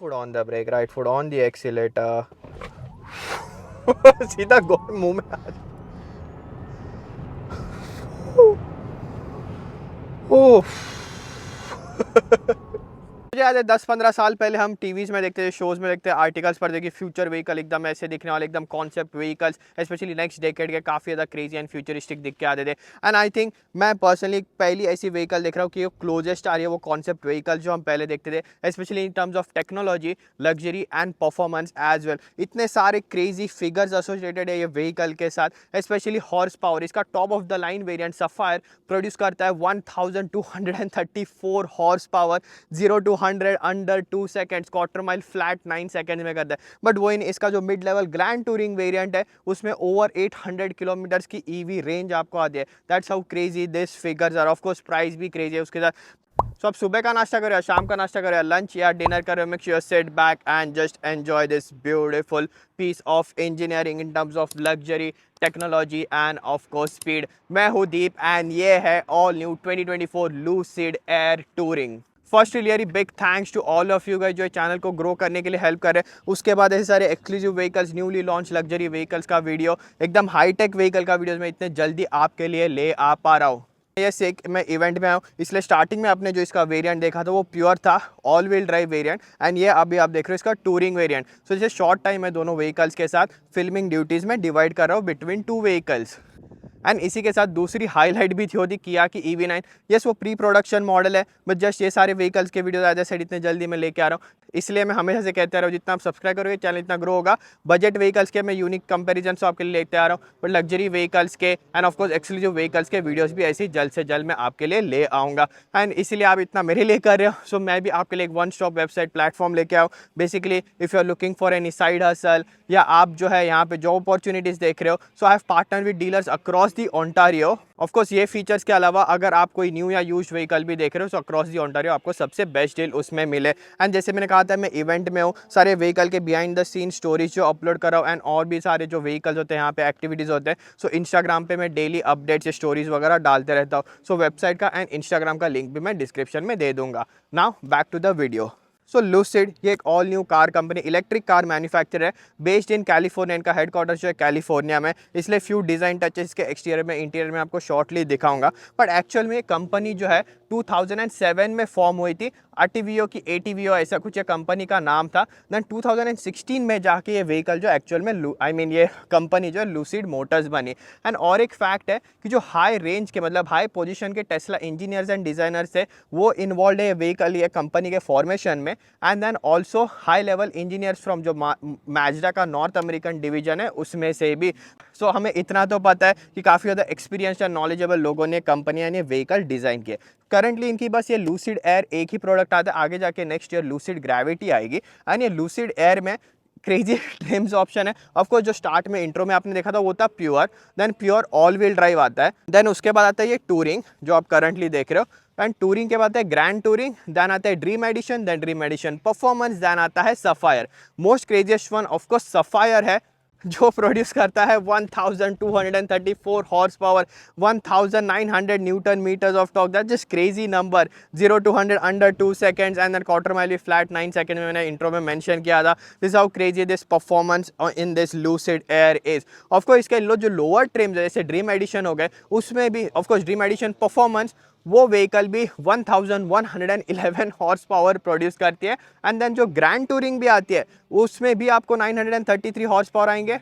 Foot on the brake, right foot on the accelerator. सीधा गोल मुंह में आ जा- ओह मुझे याद है 10-15 साल पहले हम टीवीज में देखते थे, शोज में देखते थे, आर्टिकल्स पढ़ते कि फ्यूचर व्हीकल एकदम ऐसे दिखने वाले, एकदम concept vehicles specially next decade के काफ़ी ज़्यादा क्रेजी एंड फ्यूचरिस्टिक दिख के आते थे। एंड आई थिंक मैं पर्सनली पहली ऐसी व्हीकल देख रहा हूँ कि वो क्लोजेस्ट आ रही है वो कॉन्सेप्ट व्हीकल जो हम पहले देखते थे, specially in terms of technology, luxury and performance as well. इतने सारे क्रेजी फिगर्स एसोसिएटेड है ये व्हीकल के साथ, स्पेशली हॉर्स पावर। इसका top of the line variant sapphire produce करता है 1234 horsepower, 0 to 100 under 2 seconds, quarter mile flat 9 second में करता है। बट वो इन इसका जो mid level grand touring variant है उसमें ओवर 800 किलोमीटर्स की ईवी रेंज आपको आती है। That's how crazy this figures are. Of course price भी क्रेजी है उसके साथ। सो आप सुबह का नाश्ता करो या शाम का नाश्ता करो या लंच या डिनर करो, make sure sit back and just enjoy this beautiful piece of engineering in terms of luxury, technology and of course speed. मैं हूँ दीप एंड ये है all new 2024 Lucid Air Touring. First really big thanks to all of you guys जो channel को grow करने के लिए help कर रहे हैं। उसके बाद ऐसे सारे exclusive vehicles, newly launch luxury vehicles का वीडियो, एकदम हाईटेक व्हीकल का वीडियो मैं इतने जल्दी आपके लिए ले आ पा रहा हूँ। ये सेक मैं इवेंट में आऊँ इसलिए स्टार्टिंग में आपने जो इसका वेरिएंट देखा था वो प्योर था, all wheel drive variant. And ये अभी आप देख रहे हो इसका टूरिंग वेरिएंट। सो जैसे शॉर्ट टाइम में दोनों व्हीकल्स के साथ फिल्मिंग ड्यूटीज़ में डिवाइड कर रहा हूँ बिटवीन टू व्हीकल्स। एंड इसी के साथ दूसरी हाईलाइट भी थी होती किया की EV9। यस वो प्री प्रोडक्शन मॉडल है, बट जस्ट ये सारे व्हीकल्स के वीडियो एज ए साइड इतने जल्दी मैं लेके आ रहा हूँ। इसलिए मैं हमेशा से कहते रहा हूँ जितना आप सब्सक्राइब करोगे चैनल इतना ग्रो होगा। बजट व्हीकल्स के मैं यूनिक कंपेरिजन आपके लिए लेते आ रहा हूँ, बट लग्जरी व्हीकल्स के एंड ऑफकोर्स एक्सक्लूसिव व्हीकल्स के वीडियोस भी ऐसे ही जल्द से जल्द मैं आपके लिए ले आऊँगा। एंड इसीलिए आप इतना मेरे लिए कर रहे हो, सो मैं भी आपके लिए एक वन स्टॉप वेबसाइट प्लेटफॉर्म लेके आऊँ। Basically if you are looking for any side hustle या आप जो है यहाँ पे जॉब अपॉर्चुनिटीज़ देख रहे हो, so I have partner with dealers across the Ontario. Of course ये फीचर्स के अलावा अगर आप कोई न्यू या यूज्ड व्हीकल भी देख रहे हो, सो अक्रॉस दी ओंटारियो आपको सबसे बेस्ट डील उसमें मिले। एंड जैसे मैंने कहा था मैं इवेंट में हूँ, सारे व्हीकल के बिहाइंड द सीन स्टोरीज जो अपलोड कर रहा हूँ एंड और भी सारे जो व्हीकल्स होते हैं यहाँ पे एक्टिविटीज़ होते हैं, सो इंस्टाग्राम पे मैं डेली अपडेट्स स्टोरीज वगैरह डालते रहता हूँ। सो वेबसाइट का एंड इंस्टाग्राम का लिंक भी मैं डिस्क्रिप्शन में दे दूंगा। Now back to the video. So Lucid ये एक all new car company, electric car manufacturer है, बेस्ड इन कैलिफोर्निया। इनका हेडक्वार्टर जो है कैलिफोर्निया में, इसलिए फ्यू डिज़ाइन टचेस के एक्सटीरियर में इंटीरियर में आपको शॉर्टली दिखाऊंगा। बट एक्चुअल में ये कंपनी जो है 2007 में फॉर्म हुई थी। ATVO की ATVO ऐसा कुछ ये कंपनी का नाम था। देन 2016 में जाके ये व्हीकल जो एक्चुअल में ये कंपनी जो है लूसिड मोटर्स बनी। एंड और एक फैक्ट है कि जो हाई रेंज के मतलब हाई पोजीशन के टेस्ला इंजीनियर्स एंड डिज़ाइनर्स है वो इन्वॉल्व है ये व्हीकल ये कंपनी के फॉर्मेशन में। And then also high level engineers from जो मैजडा का नॉर्थ अमेरिकन डिवीजन है उसमें से भी। सो हमें इतना तो पता है कि काफ़ी ज़्यादा एक्सपीरियंस या नॉलेजेबल लोगों ने कंपनियां ने व्हीकल डिज़ाइन किए। करंटली इनकी बस ये लूसिड एयर एक ही प्रोडक्ट आता है, आगे जाके नेक्स्ट ईयर लूसिड ग्रेविटी आएगी। एंड ये लूसिड एयर में क्रेजी ट्रिम्स ऑप्शन है। ऑफकोर्स जो स्टार्ट में इंट्रो में आपने देखा था वो था pure, then pure all wheel drive आता है, देन उसके बाद आता है ये टूरिंग जो आप करंटली देख रहे हो। एंड टूरिंग के बाद आता है ग्रैंड टूरिंग, देन आता है dream edition, then dream edition performance, then आता है sapphire. Most craziest one of course sapphire है जो प्रोड्यूस करता है 1234 horsepower, 1900 newton metres of torque. That just crazy number. 0 to 100 under 2 seconds and then quarter mile भी flat 9 second में मैंने intro में मेंशन किया था। This how crazy this performance in this Lucid Air is. Of course इसके जो lower TRIMS जैसे dream addition हो गए उसमें भी ऑफकोर्स ड्रीम एडिशन परफॉर्मेंस वो व्हीकल भी 1111 हॉर्स पावर प्रोड्यूस करती है। एंड देन जो ग्रैंड टूरिंग भी आती है उसमें भी आपको 933 हॉर्स पावर आएंगे।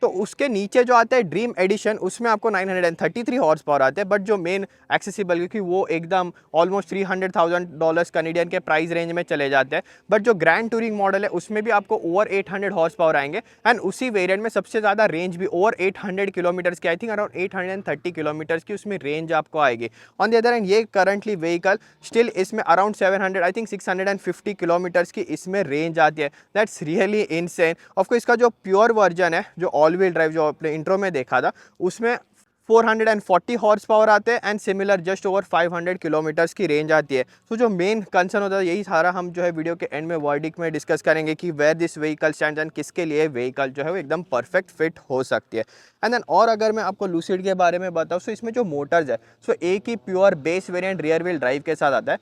तो उसके नीचे जो आता है ड्रीम एडिशन उसमें आपको 933 हॉर्स पावर आते हैं। बट जो मेन एक्सेसिबल क्योंकि वो एकदम ऑलमोस्ट $300,000 कनेडियन के प्राइस रेंज में चले जाते हैं। बट जो ग्रैंड टूरिंग मॉडल है उसमें भी आपको ओवर 800 हॉर्स पावर आएंगे। एंड उसी वेरिएंट में सबसे ज़्यादा रेंज भी ओवर 800 किलोमीटर्स की, आई थिंक अराउंड 830 किलोमीटर्स की उसमें रेंज आपको आएगी। ऑन द अदर एंड ये करंटली व्हीकल स्टिल इसमें अराउंड 700 आई थिंक 650 किलोमीटर्स की इसमें रेंज आती है। That's really insane. ऑफकोर्स इसका जो प्योर वर्जन है जो ऑल व्हील ड्राइव जो आपने इंट्रो में देखा था उसमें 440 हॉर्स पावर आते हैं and similar just over 500 kilometres की रेंज आती है। तो जो मेन कंसर्न होता है यही सारा हम जो है वीडियो के एंड में वर्डिक्ट में डिस्कस करेंगे कि where this vehicle stands and किसके लिए व्हीकल जो है वो एकदम परफेक्ट फिट हो सकती है। एंड देन और अगर मैं आपको लूसिड के बारे में बताऊँ तो इसमें जो मोटर्स है सो एक ही pure base variant rear wheel drive के साथ आता है,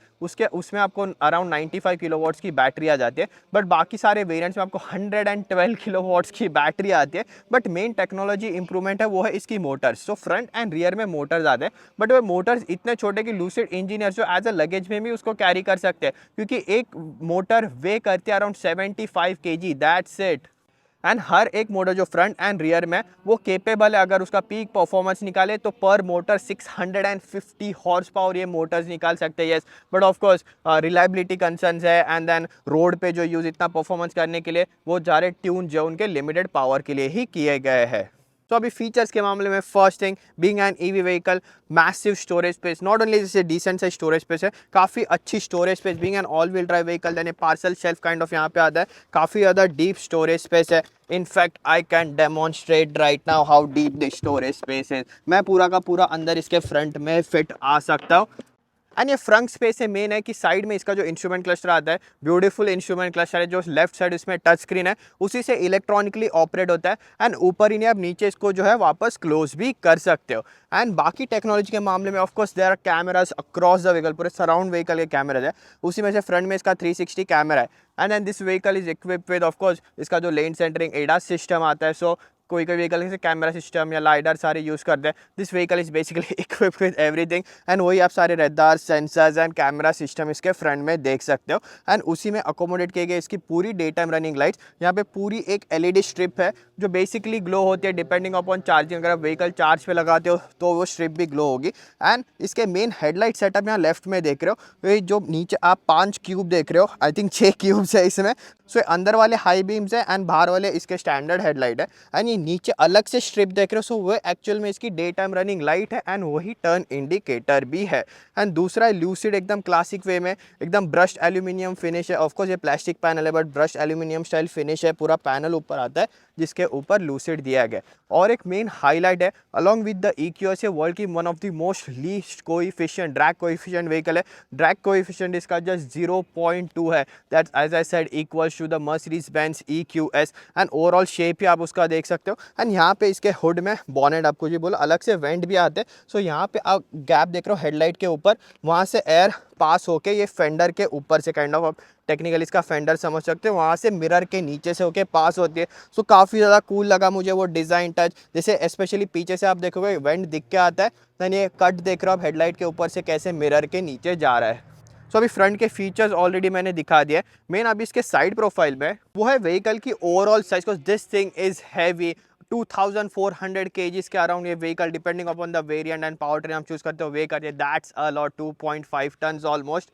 उसमें आपको अराउंड 95 किलोवाट्स की बैटरी आ जाती है। बट बाकी सारे वेरिएंट्स में आपको 112 किलोवाट्स की बैटरी आती है। बट मेन टेक्नोलॉजी इंप्रूवमेंट है वो है इसकी Motors. So front end rear में मोटर्स आते हैं, बट वो मोटर्स इतने छोटे कि लूसिड इंजीनियर्स जो एज अ लगेज में भी उसको कैरी कर सकते हैं, क्योंकि एक मोटर वे करती है around 75 kg, that's it. And हर एक मोटर जो फ्रंट एंड रियर में वो केपेबल है, अगर उसका पीक परफॉर्मेंस निकाले तो पर मोटर 650 हॉर्स पावर ये मोटर्स निकाल सकते हैं। Yes, but of course reliability concerns है एंड देन रोड पे जो यूज़ इतना परफॉर्मेंस करने के लिए वो सारे ट्यून जो उनके लिमिटेड पावर के लिए ही किए गए हैं। तो अभी फीचर्स के मामले में first thing being an EV vehicle, massive storage space, not only जैसे डिसेंट साइज स्टोरेज स्पेस है, काफ़ी अच्छी storage space. Being an all wheel drive vehicle यानी पार्सल शेल्फ काइंड ऑफ यहाँ पे आता है, काफ़ी ज़्यादा डीप स्टोरेज स्पेस है। In fact I can demonstrate right now how deep the storage space है। मैं पूरा का पूरा अंदर इसके फ्रंट में फिट आ सकता हूँ। एंड ये फ्रंट स्पेस से मेन है कि साइड में इसका जो इंस्ट्रूमेंट क्लस्टर आता है, ब्यूटीफुल इंस्ट्रूमेंट क्लस्टर है, जो लेफ्ट साइड इसमें टच स्क्रीन है उसी से इलेक्ट्रॉनिकली ऑपरेट होता है। एंड ऊपर ही नहीं आप नीचे इसको जो है वापस क्लोज भी कर सकते हो। एंड बाकी टेक्नोलॉजी के मामले में of course there are cameras across the vehicle, पूरे सराउंड व्हीकल के कैमराज है, उसी में से फ्रंट में इसका 360 कैमरा है। And then this vehicle is equipped with of course इसका जो लेन सेंटरिंग एडास सिस्टम आता है। सो कोई कोई व्हीकल जैसे कैमरा सिस्टम या लाइडर सारे यूज़ करते हैं, this vehicle is basically equipped with everything. And वही आप सारे radar, sensors and camera system इसके फ्रंट में देख सकते हो। एंड उसी में अकोमोडेट किए गए इसकी पूरी डे टाइम रनिंग लाइट्स। यहाँ पे पूरी एक एलईडी स्ट्रिप है जो बेसिकली ग्लो होती है डिपेंडिंग अपॉन चार्जिंग। अगर आप व्हीकल चार्ज पे लगाते हो तो वो स्ट्रिप भी ग्लो होगी। एंड इसके मेन हेडलाइट सेटअप यहाँ लेफ्ट में देख रहे हो, ये जो नीचे आप 5 क्यूब देख रहे हो, आई थिंक 6 क्यूब्स है इसमें। सो अंदर वाले हाई बीम्स है एंड बाहर वाले इसके स्टैंडर्ड हेडलाइट है। एंड ये नीचे अलग से स्ट्रिप देख रहे हो, सो वो एक्चुअल में इसकी डे टाइम रनिंग लाइट है एंड वही टर्न इंडिकेटर भी है। एंड दूसरा लूसिड एकदम क्लासिक वे में एकदम ब्रश्ड एल्यूमिनियम फिनिश है। ऑफकोर्स ये प्लास्टिक पैनल है but brushed aluminium style finish है, पूरा पैनल ऊपर आता है जिसके ऊपर लूसिड दिया गया। और एक मेन हाईलाइट है अलॉन्ग विद द EQS, ये वर्ल्ड की one of the most least coefficient drag coefficient vehicle है। ड्रैग कोएफिशिएंट इसका जस्ट 0.2 है, that's as I said equals to the Mercedes Benz EQS। And overall shape ही आप उसका देख सकते हो। एंड यहाँ पे इसके हुड में बॉनेट आपको जी बोला अलग से वेंट भी आते हैं। सो यहाँ पे आप गैप देख रहे हो हेडलाइट के ऊपर, वहाँ से एयर पास होके ये फेंडर के ऊपर से काइंड ऑफ टेक्निकली इसका फेंडर समझ सकते हो, वहाँ से मिरर के नीचे से होके पास होती है। सो काफ़ी ज़्यादा कूल लगा मुझे वो डिज़ाइन टच। जैसे स्पेशली पीछे से आप देखोगे वेंट दिख के आता है, देन ये कट देख रहे हो आप हेडलाइट के ऊपर से कैसे मिरर के नीचे जा रहा है। सो अभी फ्रंट के फीचर्स ऑलरेडी मैंने दिखा दिया है। मेन अभी इसके साइड प्रोफाइल में वो है व्हीकल की overall size, because this thing is heavy. 2400 kgs के अराउंड ये vehicle depending upon the variant and power train हम चूज करते हो वे करते हैं, that's a lot, 2.5 tons almost.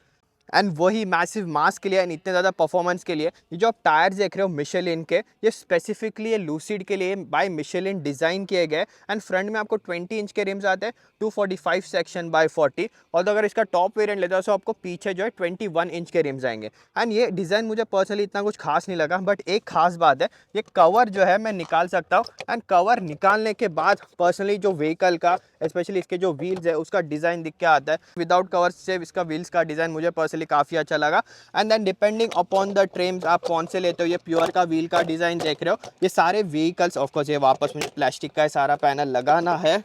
And वही मैसिव मास के लिए एंड इतने ज़्यादा परफॉर्मेंस के लिए ये जो आप टायर्स देख रहे हो मिशेलिन के, ये स्पेसिफिकली ये लूसिड के लिए बाय मिशेलिन डिज़ाइन किए गए। एंड फ्रंट में आपको 20 इंच के रिम्स आते हैं, 245 सेक्शन बाय 40। और अगर इसका टॉप वेरिएंट लेते हो तो आपको पीछे जो है 21 इंच के रिम्स आएंगे। एंड ये डिज़ाइन मुझे पर्सनली इतना कुछ खास नहीं लगा, बट एक खास बात है ये कवर जो है मैं निकाल सकता हूँ। एंड कवर निकालने के बाद पर्सनली जो व्हीकल का स्पेशली इसके जो व्हील्स है उसका डिज़ाइन दिख के आता है। विदाउट कवर से इसका व्हील्स का डिज़ाइन मुझे पर्सनली काफ़ी अच्छा लगा। And then depending upon the trims आप कौन से लेते हो, ये प्योर का व्हील का डिज़ाइन देख रहे हो, ये सारे व्हीकल्स ऑफकोर्स ये वापस मुझे प्लास्टिक का सारा पैनल लगाना है।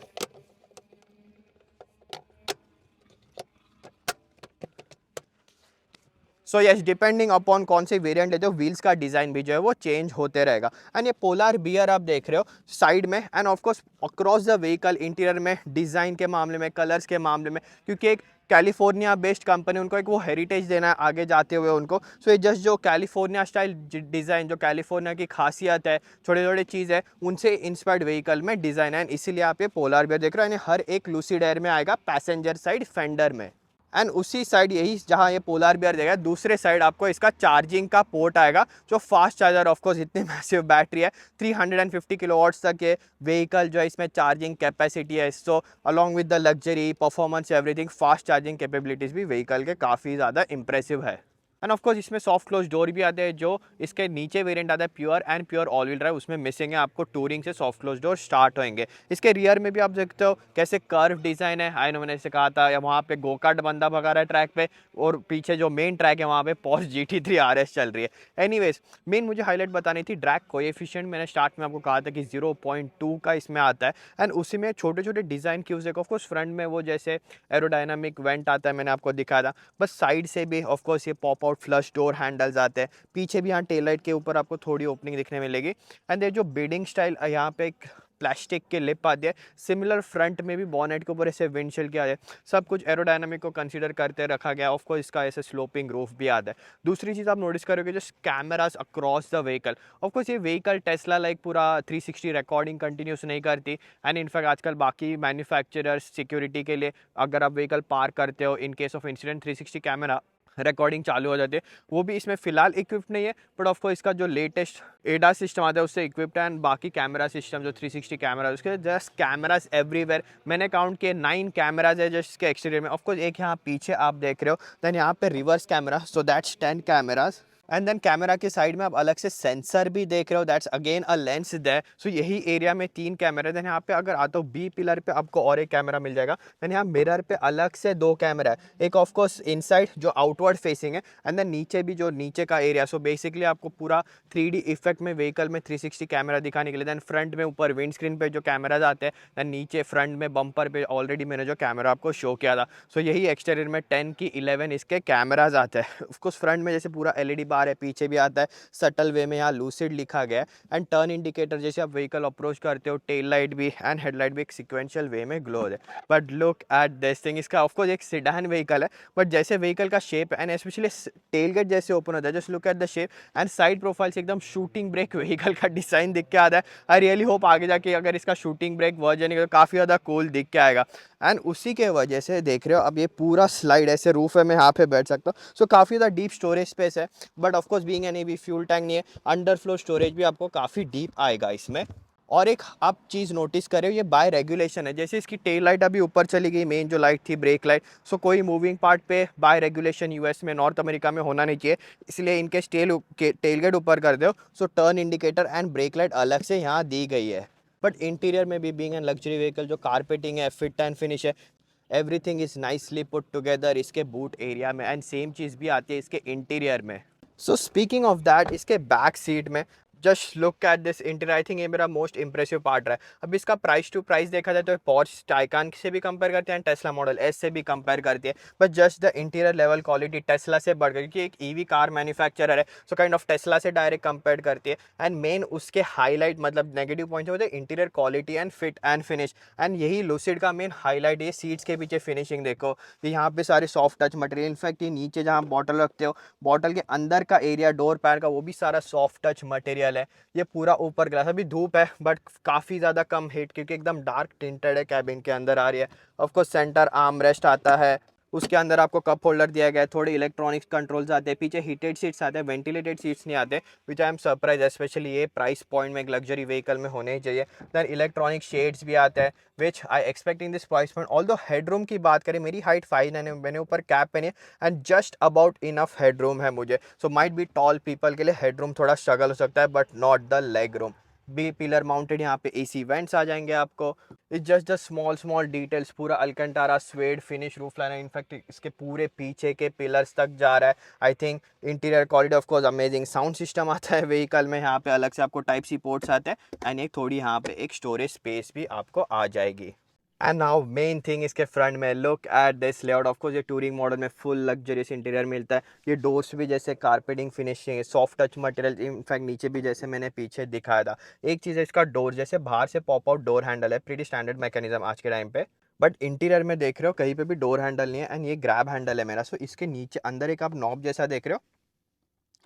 सो यस, डिपेंडिंग अपॉन कौन से वेरिएंट लेते हो व्हील्स का डिज़ाइन भी जो है वो चेंज होते रहेगा। एंड ये पोलर बियर आप देख रहे हो साइड में and of course across the vehicle interior में डिज़ाइन के मामले में, कलर्स के मामले में, क्योंकि एक कैलिफोर्निया बेस्ड कंपनी, उनको एक वो हेरिटेज देना है आगे जाते हुए उनको। सो ये जस्ट जो कैलिफोर्निया स्टाइल डिज़ाइन, जो कैलिफोर्निया की खासियत है, छोटे छोटे चीज़ है, उनसे इंस्पायर्ड व्हीकल में डिज़ाइन है। इसीलिए आप ये पोलर बियर देख रहे हो। यानी हर एक लूसिड एयर में आएगा पैसेंजर साइड फेंडर में। एंड उसी साइड यही जहाँ ये पोलर बियर देगा दूसरे साइड आपको इसका चार्जिंग का पोर्ट आएगा, जो फास्ट चार्जर ऑफकोर्स इतनी मैसिव बैटरी है 350 किलोवाट्स तक ये व्हीकल जो है इसमें चार्जिंग कैपेसिटी है। So along with the luxury performance everything fast charging capabilities भी व्हीकल के काफ़ी ज़्यादा इंप्रेसिव है। एंड ऑफ कोर्स इसमें सॉफ्ट क्लोज डोर भी आते हैं, जो इसके नीचे वेरिएंट आता है pure and pure all wheel drive, उसमें मिसिंग है, आपको टूरिंग से सॉफ्ट क्लोज डोर स्टार्ट होंगे। इसके रियर में भी आप देखते हो कैसे कर्व डिज़ाइन है, आई नो मैंने इसे कहा था, या वहाँ पे गोकार्ट बंदा भगा रहा है ट्रैक पे, और पीछे जो मेन ट्रैक है वहाँ पे पॉर्श GT3 RS चल रही है। एनीवेज मेन मुझे हाईलाइट बतानी थी ड्रैग कोएफिशिएंट, मैंने स्टार्ट में आपको कहा था कि 0.2 का इसमें आता है, एंड उसी में छोटे छोटे डिज़ाइन क्यूज देखो, ऑफकोर्स फ्रंट में वो जैसे एरोडायनामिक वेंट आता है, मैंने आपको दिखाया था, बस साइड से भी ऑफकोर्स ये pop out flush door handles आते हैं, पीछे भी यहाँ टेल लाइट के ऊपर आपको थोड़ी ओपनिंग दिखने मिलेगी। एंड ये जो बिडिंग स्टाइल यहाँ पे एक प्लास्टिक के लिप आती है, सिमिलर फ्रंट में भी बॉनेट के ऊपर ऐसे विंडशील्ड किया है, सब कुछ एरोडायनामिक को कंसीडर करते रखा गया। ऑफकोर्स इसका ऐसे स्लोपिंग रूफ भी आता है। दूसरी चीज़ आप नोटिस करोगे just cameras across the vehicle, of course ये व्हीकल टेस्ला लाइक पूरा 360 रिकॉर्डिंग कंटिन्यूस नहीं करती, एंड इनफैक्ट आजकल बाकी मैन्युफैक्चरर्स सिक्योरिटी के लिए अगर आप व्हीकल पार्क करते हो, in case of incident 360 camera recording चालू हो जाती है, वो भी इसमें फिलहाल इक्विप्ड नहीं है, बट ऑफकोर्स इसका जो लेटेस्ट एडा सिस्टम आता है उससे इक्विप्ड है, एंड बाकी कैमरा सिस्टम जो 360 कैमरा उसके जस्ट कैमराज एवरीवेयर, मैंने काउंट किए 9 कैमराज है जस्ट इसके एक्सटीरियर में। ऑफकोर्स एक यहाँ पीछे आप देख रहे हो, देन यहाँ पे reverse camera, so that's 10 cameras, and then camera के साइड में आप अलग से सेंसर भी देख रहे हो, that's again a lens there. So यही एरिया में 3 कैमरा, देन यहाँ पे अगर आता हूँ बी पिलर पे आपको और एक कैमरा मिल जाएगा, देन यहाँ मिरर पे अलग से 2 कैमरा है, एक ऑफकोर्स इनसाइड जो आउटवर्ड फेसिंग है, एंड देन नीचे भी जो नीचे का एरिया। सो बेसिकली आपको पूरा 3D इफेक्ट में व्हीकल में 360 कैमरा दिखाने के लिए, देन फ्रंट में ऊपर विंड स्क्रीन पे जो कैमराज आते हैं, देन नीचे फ्रंट में बम्पर पे ऑलरेडी मैंने जो कैमरा आपको शो किया था। सो यही एक्सटीरियर में 10 की 11 इसके कैमराज आते हैं। ऑफकोर्स फ्रंट में जैसे पूरा LED बार है, पीछे भी आता है सटल वे में, यहाँ लूसिड लिखा गया है, एंड टर्न इंडिकेटर जैसे आप व्हीकल अप्रोच करते हो, टेल लाइट भी एंड हेडलाइट भी एक सिक्वेंशियल वे में ग्लो है। But look at this thing, इसका ऑफकोर्स एक सिडान व्हीकल है, बट जैसे व्हीकल का shape and specially tailgate जैसे ओपन होता है, just look at the shape and side profile से एकदम शूटिंग ब्रेक व्हीकल का डिजाइन दिख के आता है। आई रियली होप आगे जाके अगर इसका शूटिंग ब्रेक वर्जन है तो काफ़ी ज़्यादा कूल दिख के आएगा, एंड उसी के वजह से देख रहे हो अब ये पूरा स्लाइड ऐसे रूफ है, मैं यहाँ पे बैठ सकता हूँ। सो काफ़ी ज़्यादा डीप स्टोरेज स्पेस है, but of course being an EV fuel tank नहीं है, अंडर फ्लो स्टोरेज भी आपको काफ़ी डीप आएगा इसमें। और एक आप चीज़ नोटिस करें, ये बाय रेगुलेशन है, जैसे इसकी टेल लाइट अभी ऊपर चली गई, मेन जो लाइट थी ब्रेक लाइट, सो कोई मूविंग पार्ट पे बाय रेगुलेशन US में, नॉर्थ अमेरिका में होना नहीं चाहिए, इसलिए इनके टेल गेट ऊपर कर दो, सो turn indicator and brake light अलग से यहाँ दी गई है। बट इंटीरियर में भी बीइंग एन लग्जरी व्हीकल, जो कारपेटिंग है, फिट एंड फिनिश है, everything is nicely put together इसके बूट एरिया में, एंड सेम चीज़ भी आती है इसके इंटीरियर में। सो स्पीकिंग ऑफ दैट, इसके बैक सीट में just look at this interior, I think ये मेरा मोस्ट इंप्रेसिव पार्ट रहा है। अब इसका प्राइस टू प्राइस देखा जाए तो पोर्श टाइकान से भी कंपेयर करते हैं, टेस्ला मॉडल S से भी कंपेयर करती है, but just the interior level quality Tesla से बढ़ गई, क्योंकि एक EV कार मैन्युफैक्चरर है, सो काइंड ऑफ टेस्ला से डायरेक्ट कंपेयर करती है। एंड मेन उसके हाईलाइट मतलब नेगेटिव पॉइंट होते हैं interior quality and fit and finish, and यही लूसिड का मेन हाईलाइट, ये सीट्स के पीछे फिनिशिंग देखो, यहाँ पे सारे सॉफ्ट टच मटेरियल, इनफैक्ट ये नीचे जहाँ बॉटल रखते हो, बॉटल के अंदर का एरिया डोर पैर का, वो भी सारा सॉफ्ट टच मटेरियल है। ये पूरा ऊपर ग्लास, अभी धूप है बट काफ़ी ज़्यादा कम हीट, क्योंकि एकदम डार्क टिंटेड है, कैबिन के अंदर आ रही है। ऑफकोर्स सेंटर आर्म रेस्ट आता है, उसके अंदर आपको कप होल्डर दिया गया है, थोड़े इलेक्ट्रॉनिक्स कंट्रोल्स आते हैं, पीछे हीटेड सीट्स आते हैं, वेंटिलेटेड सीट्स नहीं आते, विच आई एम सरप्राइज, स्पेशली ये प्राइस पॉइंट में एक लग्जरी व्हीकल में होने ही चाहिए। दैन इलेक्ट्रॉनिक शेड्स भी आते हैं, which I expect in this price point. Although headroom की बात करें, मेरी हाइट 5'9" है, मैंने ऊपर कैप पहनी है, and just about enough headroom है मुझे, so might be tall people के लिए हेडरूम थोड़ा स्ट्रगल हो सकता है, but not the legroom. B pillar mounted, यहाँ पे AC वेंट्स आ जाएंगे आपको। It's just the small small details, पूरा Alcantara suede finish roof line है, इनफैक्ट इसके पूरे पीछे के पिलर्स तक जा रहा है। I think interior quality of course amazing, sound system आता है व्हीकल में, यहाँ पे अलग से आपको टाइप C पोर्ट्स आते हैं, एंड एक थोड़ी यहाँ पे एक स्टोरेज स्पेस भी आपको आ जाएगी। एंड नाउ मेन थिंग इसके फ्रंट में, look at this layout, of course ये टूरिंग मॉडल में फुल लग्जरियस इंटीरियर मिलता है। ये डोर्स भी जैसे कारपेटिंग फिनिशिंग है, सॉफ्ट टच मटेरियल, इनफैक्ट नीचे भी जैसे मैंने पीछे दिखाया था। एक चीज़ है इसका डोर, जैसे बाहर से पॉप आउट डोर हैंडल है, प्रीटी स्टैंडर्ड मैकेनिज्म आज के टाइम पे, बट इंटीरियर में देख रहे हो कहीं पे भी डोर हैंडल नहीं है, एंड ये ग्रैब हैंडल है मेरा। सो इसके नीचे अंदर एक आप नॉब जैसा देख रहे हो,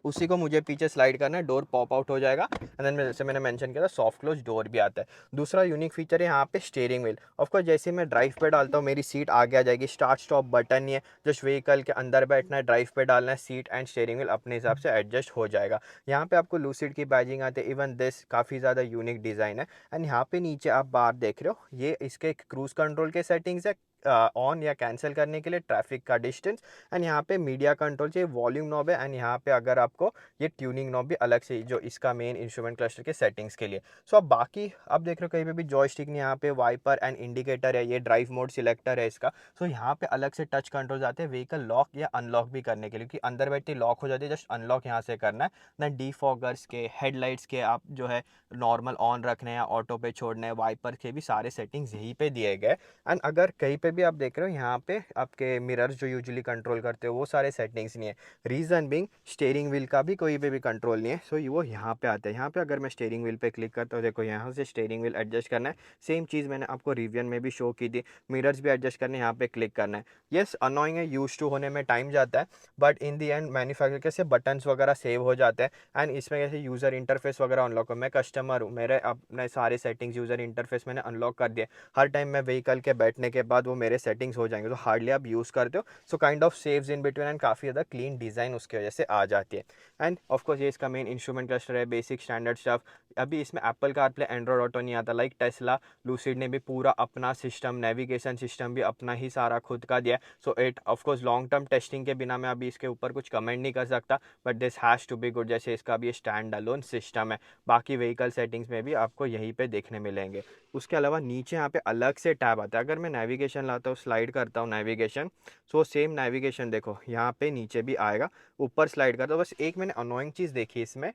उसी को मुझे पीछे स्लाइड करना है, डोर पॉप आउट हो जाएगा, एंड देन जैसे मैंने मेंशन किया था सॉफ्ट क्लोज डोर भी आता है। दूसरा यूनिक फीचर है यहाँ पे स्टीयरिंग व्हील, ऑफकोर्स जैसे मैं ड्राइव पे डालता हूँ मेरी सीट आगे आ जाएगी, स्टार्ट स्टॉप बटन नहीं है, जस्ट व्हीकल के अंदर बैठना है, ड्राइव पे डालना है, सीट एंड स्टीयरिंग व्हील अपने हिसाब से एडजस्ट हो जाएगा। यहाँ पे आपको लूसिड की बैजिंग आती है, इवन दिस काफ़ी ज़्यादा यूनिक डिज़ाइन है। एंड यहाँ पे नीचे आप बाहर देख रहे हो, ये इसके क्रूज कंट्रोल के सेटिंग्स है, ऑन या कैंसिल करने के लिए, ट्रैफिक का डिस्टेंस, एंड यहाँ पे मीडिया कंट्रोल चाहिए, वॉल्यूम नॉब है, एंड यहाँ पे अगर आपको ये ट्यूनिंग नॉब भी अलग से जो इसका मेन इंस्ट्रूमेंट क्लस्टर के सेटिंग्स के लिए। सो अब बाकी अब देख रहे हो कहीं पे भी जॉयस्टिक नहीं, यहाँ पे वाइपर एंड इंडिकेटर है, ये ड्राइव मोड सिलेक्टर है इसका। सो यहाँ पे अलग से टच कंट्रोल आते हैं व्हीकल लॉक या अनलॉक भी करने के लिए, क्योंकि अंदर बैठते लॉक हो जाती है, जस्ट अनलॉक यहाँ से करना है। देन डीफॉगर्स के, हेडलाइट्स के आप जो है नॉर्मल ऑन रखने हैं, ऑटो पे छोड़ने हैं, वाइपर के भी सारे सेटिंग्स यहीं पे दिए गए। एंड अगर कहीं पे भी आप देख रहे हो यहाँ पे आपके मिरर्स जो यूजुअली कंट्रोल करते हो वो सारे सेटिंग्स नहीं है। रीज़न बिंग स्टीयरिंग व्हील का भी कोई पे भी कंट्रोल नहीं है। सो वो यहाँ पे आता है। यहाँ पे अगर मैं स्टीयरिंग व्हील पे क्लिक करता हूँ, देखो यहाँ से स्टीयरिंग व्हील एडजस्ट करना है। सेम चीज़ मैंने आपको रिव्यू में भी शो की थी, मिरर्स भी एडजस्ट करने, यहाँ पे क्लिक करना है। येस अनोइंग है, यूज टू होने में टाइम जाता है, but in the and manufacture से बटन्स वगैरह सेव हो जाते हैं। एंड इसमें कैसे यूज़र इंटरफेस वगैरह अनलॉक हो, मैं कस्टमर हूँ, मेरे अपने सारे सेटिंग्स यूज़र इंटरफेस मैंने अनलॉक कर दिए। हर टाइम मैं व्हीकल के बैठने के बाद वो मेरे सेटिंग्स हो जाएंगे, तो हार्डली आप यूज़ करते हो। So kind of saves in between and काफ़ी ज़्यादा क्लीन डिज़ाइन उसकी वजह से आ जाती है। एंड ऑफकोर्स ये इसका मेन इंस्ट्रूमेंट क्लस्टर है, बेसिक स्टैंडर्ड स्टफ। अभी इसमें एप्पल कारप्ले, एंड्रॉयड ऑटो नहीं आता, लाइक टेस्ला, लूसिड ने भी पूरा अपना सिस्टम, नेविगेशन सिस्टम भी अपना ही सारा खुद का दिया। So it of course long term testing के बिना मैं अभी इसके ऊपर कुछ कमेंट नहीं कर सकता, but this has to be good. जैसे इसका भी स्टैंड अलोन सिस्टम है, बाकी व्हीकल सेटिंग्स में भी आपको यहीं पे देखने मिलेंगे। उसके अलावा नीचे यहाँ पे अलग से टैब आता है। अगर मैं नेविगेशन लाता हूँ, स्लाइड करता हूँ नेविगेशन, सो सेम नेविगेशन देखो यहाँ पे नीचे भी आएगा, ऊपर स्लाइड करता हूँ। बस एक मैंने अनोइंग चीज़ देखी इसमें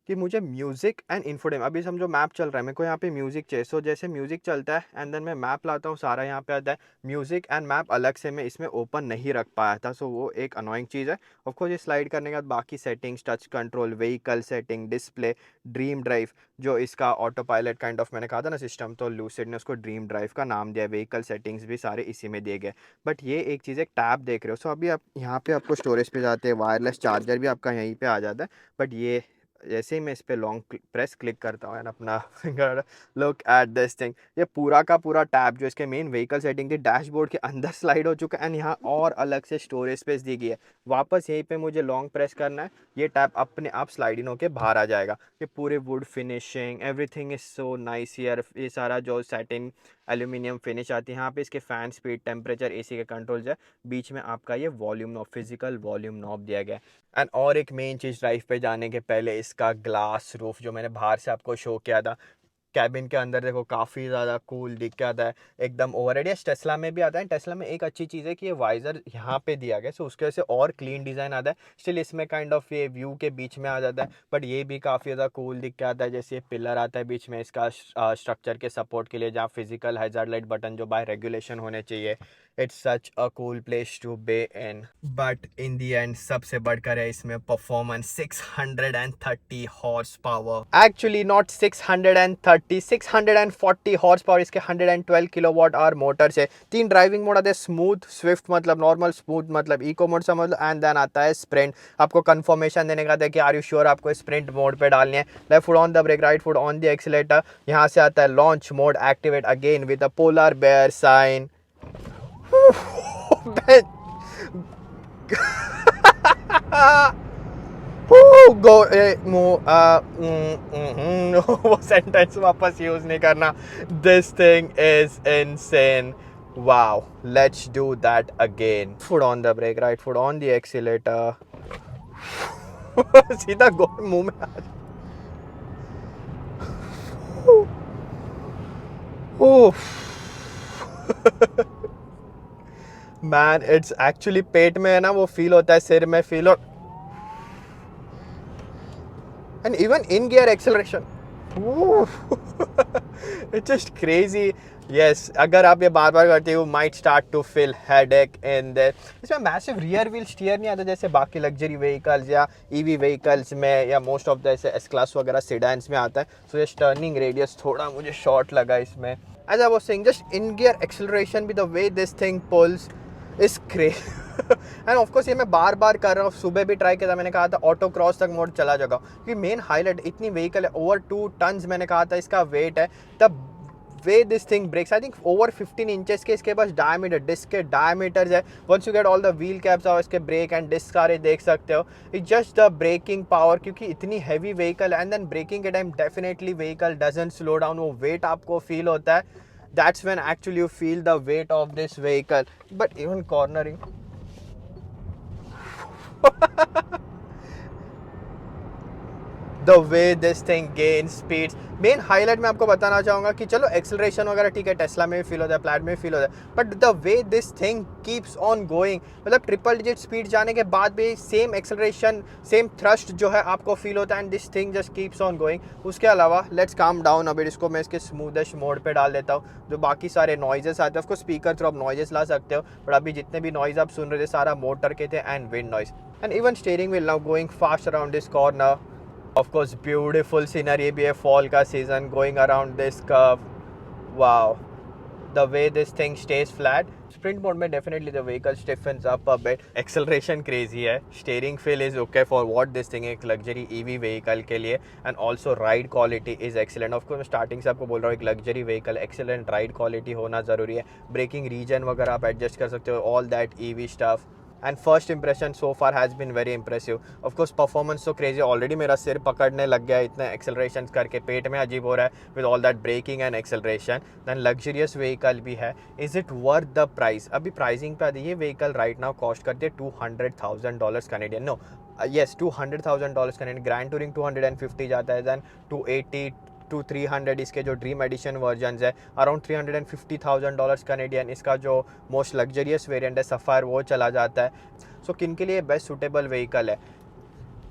कि मुझे म्यूज़िक एंड इन्फोटेम, अभी समझो मैप चल रहा है, मेरे को यहाँ पे म्यूज़िक चाहिए। सो जैसे म्यूज़िक चलता है एंड देन मैं मैप लाता हूँ, सारा यहाँ पे आता है। म्यूज़िक एंड मैप अलग से मैं इसमें ओपन नहीं रख पाया था, सो वो एक अनोइंग चीज़ है। ऑफकोर्स ये स्लाइड करने के बाद बाकी settings, touch control, vehicle setting, display, dream drive, जो इसका ऑटो पायलट काइंड ऑफ मैंने कहा था ना सिस्टम, तो लूसिड ने उसको ड्रीम ड्राइव का नाम दिया। व्हीकल सेटिंग्स भी सारे इसी में दिए गए। बट ये एक चीज़, एक टैब देख रहे हो। सो अभी आप यहाँ पे आपको स्टोरेज पे जाते हैं, वायरलेस चार्जर भी आपका यहीं पे आ जाता है। बट ये जैसे ही मैं इस पर लॉन्ग प्रेस क्लिक करता हूँ एंड अपना finger look at this thing, ये पूरा का पूरा टैब जो इसके मेन व्हीकल सेटिंग थी डैशबोर्ड के अंदर स्लाइड हो चुका है। एंड यहाँ और अलग से स्टोरेज स्पेस दी गई है। वापस यहीं पे मुझे लॉन्ग प्रेस करना है, ये टैब अपने आप स्लाइड इन होकर बाहर आ जाएगा। ये पूरे would finishing, everything is so nice here. ये सारा जो सेटिन एल्यूमिनियम फिनिश आती है यहाँ पे, इसके फैन स्पीड, टेम्परेचर, एसी के कंट्रोल्स है। बीच में आपका ये volume knob, physical volume knob दिया गया है। एंड और एक मेन चीज़, ड्राइव पे जाने के पहले इसका ग्लास रूफ जो मैंने बाहर से आपको शो किया था, कैबिन के अंदर देखो काफ़ी ज़्यादा कूल दिख के आता है, एकदम ओवरहेड। या टेस्ला में भी आता है। टेस्ला में एक अच्छी चीज़ है कि ये वाइज़र यहाँ पे दिया गया, सो उसके वजह से और क्लीन डिज़ाइन आता है। स्टिल इसमें काइंड ऑफ ये व्यू के बीच में आ जाता है, बट ये भी काफ़ी ज़्यादा कूल दिख के आता है। जैसे ये पिलर आता है बीच में इसका स्ट्रक्चर के सपोर्ट के लिए, जहाँ फिजिकल हैज़ार्ड लाइट बटन जो बाय रेगुलेशन होने चाहिए। It's such a cool place to be in. But in the end सबसे बढ़कर है इसमें performance, 630 horse power. Actually not 630, 640 horse power इसके 112 किलोवाट आवर मोटर से। 3 ड्राइविंग मोड आते हैं, स्मूथ, स्विफ्ट मतलब नॉर्मल, स्मूथ मतलब इको मोड समझ लो, एंड देन आता है स्प्रिंट। आपको कंफर्मेशन देने का था कि आर यू श्योर आपको स्प्रिंट मोड पे डालनी है। Left foot on the brake, right foot on the accelerator. यहाँ से आता है launch mode, activate again with a polar bear sign. Go वो सेंटेंस वापस यूज नहीं करना। This thing is insane. Wow, let's do that again. Foot on the brake, right foot on the accelerator. सीधा go मुंह में आ जाए। Man it's actually पेट में है ना, वो फील होता है, सिर में फील हो। And even in gear acceleration, it's just crazy. Yes, अगर आप ये बार बार करते हो, might start to feel headache in there. इसमें मैसिव रियर व्हील स्टीयर नहीं आता जैसे बाकी लग्जरी व्हीकल्स या ईवी व्हीकल्स में, या मोस्ट ऑफ द ऐसे एस क्लास वगैरह सेडान्स में आता है। सो ये टर्निंग रेडियस थोड़ा मुझे शॉर्ट लगा इसमें। As I was saying, just in gear acceleration भी, the way this thing pulls is crazy. And of course ये मैं बार बार कर रहा हूँ, सुबह भी ट्राई किया था, मैंने कहा था ऑटो क्रॉस तक मोड चला जाएगा, क्योंकि मेन हाईलाइट इतनी व्हीकल है, ओवर 2 टन्स मैंने कहा था इसका वेट है। तब way this thing brakes, I think over 15 inches के इसके पास डायमीटर, डिस्क के डायमीटर्स है। Once you get all the wheel caps और इसके ब्रेक एंड डिस्क सारे देख सकते हो। It's just the braking power, क्योंकि इतनी heavy vehicle and then braking के time definitely vehicle doesn't slow down, वो वेट आपको फील होता है। that's when actually you feel the weight of this vehicle. But even cornering, the way this thing gains speeds. Main highlight मैं आपको बताना चाहूँगा कि चलो एक्सेलरेशन वगैरह ठीक है, टेस्ला में भी फील होता है, प्लैड में भी फील होता है, but the way this thing keeps on going, मतलब ट्रिपल डिजिट स्पीड जाने के बाद भी सेम एक्सेलरेशन, सेम थ्रस्ट जो है आपको फील होता है, and this thing just keeps on going. उसके अलावा लेट्स काम डाउन अभी, इसको मैं इसके स्मूदेस्ट मोड पे डाल देता हूँ। जो बाकी सारे नॉइजेस आते हैं, उसको स्पीकर थ्रू आप नॉइजेस ला सकते हो, बट अभी जितने भी नॉइज आप सुन रहे थे सारा मोटर के थे and wind noise. And even steering wheel now going fast around this corner. Of course, beautiful scenery भी है fall का season going around this curve. Wow, the way this thing stays flat. Sprint mode में definitely the vehicle stiffens up a bit. Acceleration crazy है. Steering feel is okay for what this thing है, एक luxury EV vehicle के लिए. And also ride quality is excellent. Of course मैं starting से आपको बोल रहा हूँ, एक luxury vehicle excellent ride quality होना ज़रूरी है. Braking region वगैरह आप adjust कर सकते हो, all that EV stuff. And first impression so far has been very impressive. Of course performance तो क्रेजी, ऑलरेडी मेरा सिर पकड़ने लग गया इतने एक्सेलरेशन करके, पेट में अजीब हो रहा है with all that braking and acceleration. Then luxurious vehicle भी है। Is it worth the price? अभी प्राइसिंग पे आती है, ये व्हीकल राइट नाउ कॉस्ट करती है $200,000 Canadian. No yes, $200,000 Canadian. Grand touring 250 जाता है, दैन 280 to 300 इसके जो ड्रीम एडिशन वर्जन है, अराउंड $350,000 कैनेडियन। इसका जो मोस्ट लग्जरियस वेरिएंट है सफ़ायर, वो चला जाता है। सो किन के लिए बेस्ट सूटेबल व्हीकल है?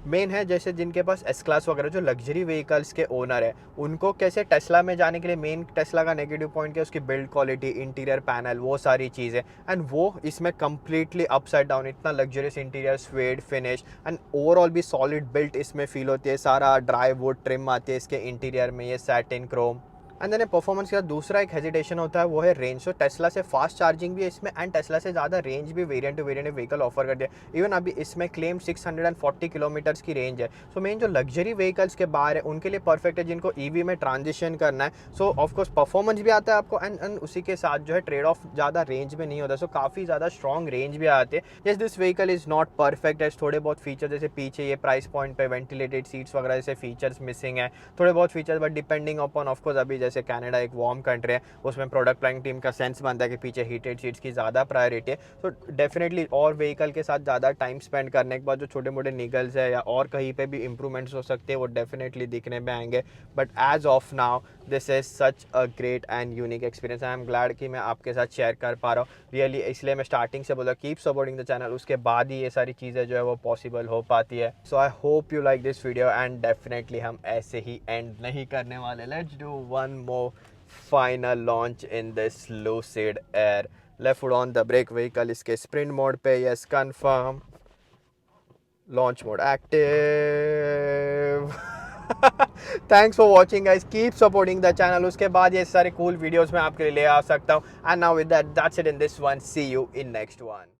मेन है जैसे जिनके पास एस क्लास वगैरह जो लग्जरी व्हीकल्स के ओनर है, उनको कैसे टेस्ला में जाने के लिए, मेन टेस्ला का नेगेटिव पॉइंट क्या है, उसकी बिल्ड क्वालिटी, इंटीरियर पैनल, वो सारी चीज़ें, एंड वो इसमें कम्प्लीटली अपसाइड डाउन, इतना luxurious interior, swayed finish and overall भी सॉलिड बिल्ट इसमें फील होती है। सारा ड्राई वुड ट्रिम आती है इसके इंटीरियर में, ये satin chrome. And then performance का दूसरा एक हेजिटेशन होता है, वो है रेंज। तो टेस्ला से फास्ट चार्जिंग भी है इसमें, एंड टेस्ला से ज़्यादा रेंज भी variant to variant vehicle offer कर दिया। इवन अभी इसमें क्लेम 640 किलोमीटर्स की रेंज है। सो मेन जो लग्जरी व्हीकल्स के बाहर है उनके लिए परफेक्ट है, जिनको ईवी में ट्रांजिशन करना है। सो ऑफकोर्स परफॉर्मेंस भी आता है आपको, एंड उसी के साथ जो है ट्रेड ऑफ ज़्यादा रेंज में नहीं होता। सो काफ़ी ज़्यादा स्ट्रॉन्ग रेंज भी आते हैं। Yes, this vehicle is not perfect है, थोड़े बहुत फीचर जैसे पीछे ये प्राइस पॉइंट पे वेंटिलेटेड सीट्स वगैरह जैसे फीचर्स मिसिंग है, थोड़े बहुत features, but depending upon of course अभी जैसे कनाडा एक वार्म कंट्री है, उसमें प्रोडक्ट प्लानिंग टीम का सेंस बनता है कि पीछे हीटेड सीट्स की ज़्यादा प्रायोरिटी है। तो डेफिनेटली और व्हीकल के साथ ज़्यादा टाइम स्पेंड करने के बाद जो छोटे मोटे निगल्स है या और कहीं पे भी इंप्रूवमेंट्स हो सकते हैं, वो डेफिनेटली दिखने में आएंगे। But as of now this is such a great and unique experience. I am glad कि मैं आपके साथ शेयर कर पा रहा हूँ रियली। इसलिए मैं स्टार्टिंग से बोला कीप सपोर्टिंग द चैनल, उसके बाद ही ये सारी चीज़ें जो है वो पॉसिबल हो पाती है। So I hope you like this video, and definitely हम ऐसे ही एंड नहीं करने वाले। Let's do one more final launch in this Lucid Air. Left foot on the brake, vehicle इसके sprint mode पे, yes confirm, launch mode active. Thanks for watching guys, keep supporting the channel। उसके बाद ये सारे cool videos मैं आपके लिए ले आ सकता हूँ। And now with that, that's it in this one, see you in next one।